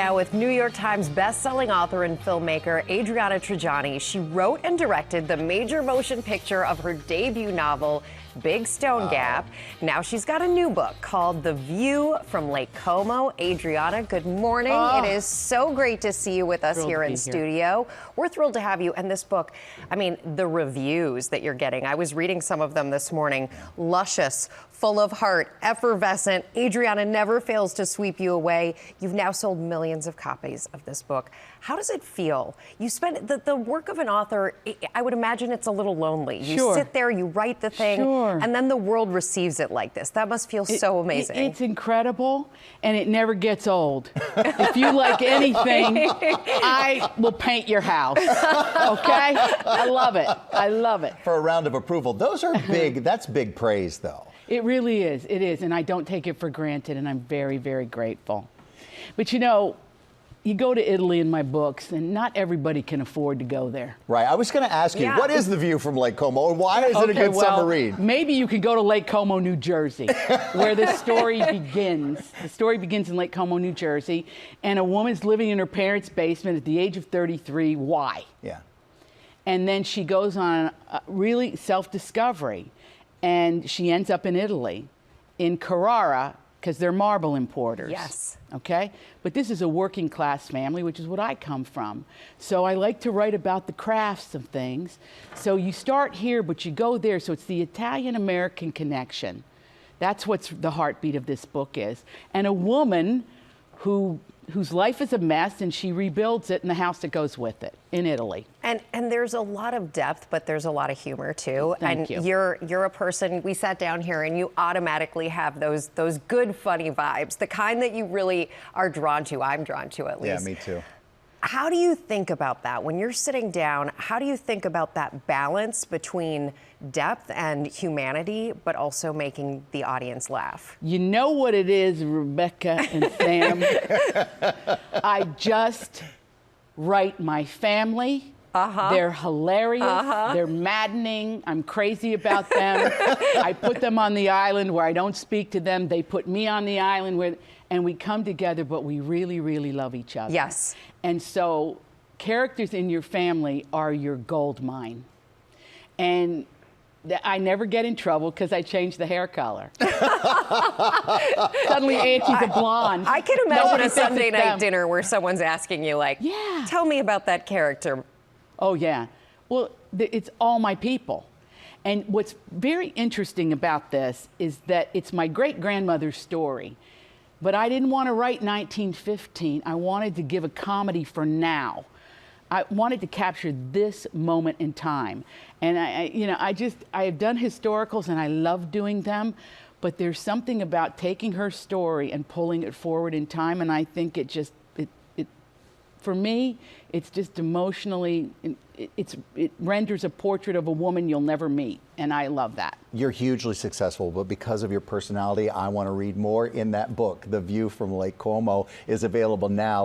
Now with New York Times best-selling author and filmmaker Adriana Trigiani. She wrote and directed the major motion picture of her debut novel, Big Stone Gap. Now she's got a new book called The View from Lake Como. Adriana, good morning. It is so great to see you with us here in studio. We're thrilled to have you. And this book, I mean, the reviews that you're getting, I was reading some of them this morning. Luscious, full of heart, effervescent. Adriana never fails to sweep you away. You've now sold millions of copies of this book. How does it feel? You spend the work of an author, I would imagine it's a little lonely. You sit there, you write the thing, and then the world receives it like this. That must feel so amazing. It's incredible, and it never gets old. If you like anything, I will paint your house, okay? I love it. I love it. For a round of approval. Those are big, that's big praise, though. It really is. It is, and I don't take it for granted, and I'm very, very grateful. But you know, you go to Italy in my books, and not everybody can afford to go there. Right. I was going to ask you, what is The View from Lake Como, and why is it a good summer read? Maybe you could go to Lake Como, New Jersey, where the story begins. The story begins in Lake Como, New Jersey, and a woman's living in her parents' basement at the age of 33. Why? Yeah. And then she goes on a really self-discovery, and she ends up in Italy, in Carrara, because they're marble importers. Yes. Okay? But this is a working class family, which is what I come from. So I like to write about the crafts of things. So you start here, but you go there. So it's the Italian-American connection. That's what's the heartbeat of this book is. And a woman whose life is a mess, and she rebuilds it in the house that goes with it in Italy. And there's a lot of depth, but there's a lot of humor too. Thank you. You're a person, we sat down here and you automatically have those good funny vibes, the kind that you really are drawn to. I'm drawn to, at least. Yeah, me too. How do you think about that when you're sitting down? How do you think about that balance between depth and humanity, but also making the audience laugh? You know what it is, Rebecca and Sam? I just write my family. They're hilarious. They're maddening. I'm crazy about them. I put them on the island where I don't speak to them. They put me on the island where, and we come together, but we really, really love each other. Yes. And so characters in your family are your gold mine. And I never get in trouble because I change the hair color. Suddenly Auntie's a blonde. I can imagine a Sunday night dinner where someone's asking you, like, tell me about that character. Oh, yeah. Well, it's all my people. And what's very interesting about this is that it's my great-grandmother's story. But I didn't want to write 1915. I wanted to give a comedy for now. I wanted to capture this moment in time. And I have done historicals and I love doing them, but there's something about taking her story and pulling it forward in time, and I think it for me, it's just emotionally, it renders a portrait of a woman you'll never meet, and I love that. You're hugely successful, but because of your personality, I want to read more in that book. The View from Lake Como is available now.